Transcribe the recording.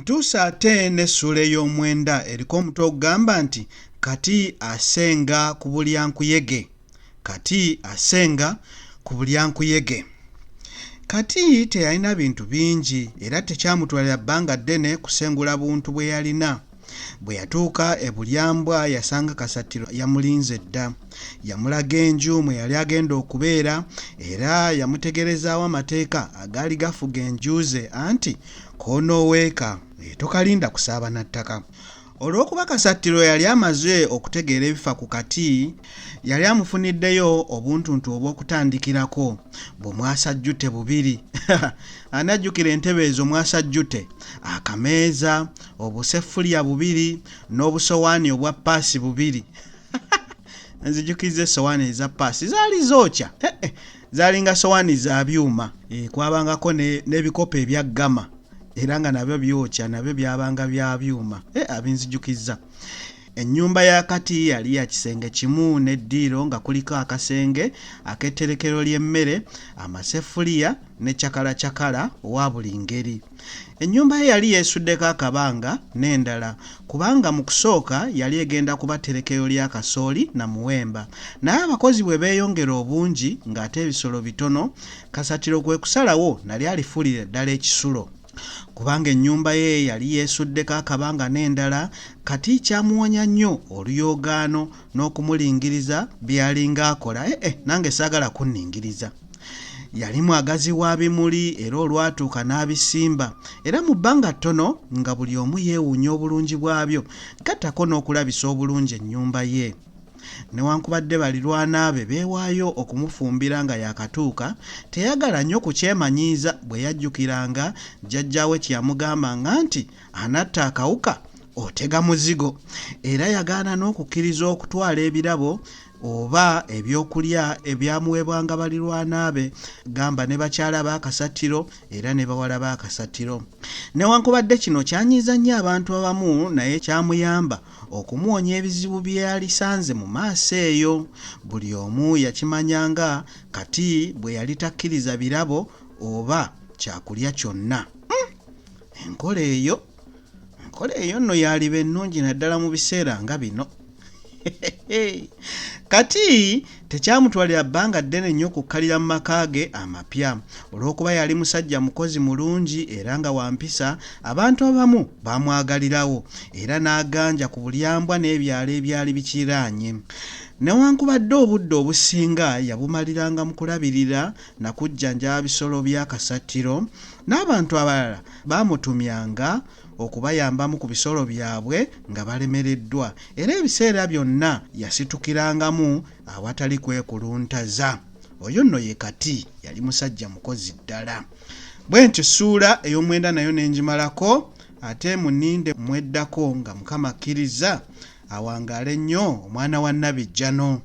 Ntuusa ate n'essula ey'omwenda eriko omutwe ogugamba nti kati asenga ku bulyankuyege. Kati asenga ku bulyankuyege. Kati teyalina bintu bingi era tekyamutwalira bbanga ddene kusengula buntu bwe yalina. Bwe yatuuka e Bulyambwa yasanga Kasatiro yamulinze dda. Yamulaga enju mwe yali agenda okubeera era yamutegerezaawo amateeka agaali gafuga enju ze anti k'onooweeka tokalinda kusaaba na ttaka. Olw'okuba Kasatiro yali amaze okutegeera ebifa ku Kati, yali amufuniddeyo obuntuntu obw'okutandikirako. Bumwasajjute bubiri. Ani ajjukira entebe ezo mwasajjute? Akameeza, obuseffuliya bubiri n'obusowaani obwa paasi bubiri. Nzijukizza essowaani eza paasi zaali zookya. Zaalinga sowaani za byuma. Kwabangako n'ebikopo ebya ggama. Era nga nabyo byokya, nabyo byabanga bya byuma. Abinzijukizza. Ennyumba ya Kati yali ya kisenge kimu n'eddiiro nga kuliko akasenge ak'etterekero ly'emmere, amaseffuliya ne cakala owa buli ngeri. Ennyumba ye yali yeesuddeko akabanga n'endala kubanga mu kusooka yali egenda kuba tterekero lya kasooli na muwemba. Naye abakozi bwe beeyongera obungi ng'ate ebisolo bitono, Kasatiro kwe kusalawo nali alifuulira ddala ekisulo. Kubanga ennyumba ye yali yeesuddeko akabanga n'endala, Kati kyamuwonya nnyo oluyoogaano n'okumulingiriza byalinga akola. Nange saagala kunningiriza. Yali mwagazi wa bimuli era olwatuuka n'abisimba, era mu bbanga ttono nga buli omu yeewuunya obulungi bwabyo, gattako n'okulabisa obulungi ennyumba ye. Newankubadde balirwana be beewaayo okumufumbira nga yakatuuka, teyagala nnyo kukyemanyiiza bwe yajjukiranga jjajjaawe kye yamugambanga nti anatta akawuka otega muzigo, era yagaana n'okukkiriza okutwala ebirabo oba ebyokulya ebyamuweebwanga balirwana be, gamba ne bakyala ba Kasatiro era ne bawala ba Kasatiro. Newankubadde kino kyanyiiza nnyo abantu abamu, naye kyamuyamba okumuwonya ebizibu bye yalisanze mu maaso eyo. Buli omu yakimanyanga Kati bwe yali takkiriza birabo oba kyakulya kyonna. Enkola eyo nno yaliba ennungi naddala mu biseera nga bino. Kati tekyamutwalira bbanga ddene nnyo okukkalira mu maka ge amapya. Olw'okuba yali musajja mukozi mulungi era nga wampisa, abantu abamu baamwagalirawo era n'aganja ku Bulyambwa n'ebyalo ebyali bikiraanye. Newankubadde obudde obusinga yabumaliranga mu kulabirira na kujjanjaba bisolo bya Kasatiro, n'abantu abalala baamutumyanga okubayambamu ku bisolo byabwe nga balemereddwa, era ebiseera byonna yasitukirangamu awatali kwekuluntaza. Oyo nno ye Kati, yali musajja mukozi ddala. Bwe ntyo ssuula ey'omwenda nayo nengimalako, ate muninde mweddako nga Mukama akkiriza awangaale nnyo omwana wa Nabijjano.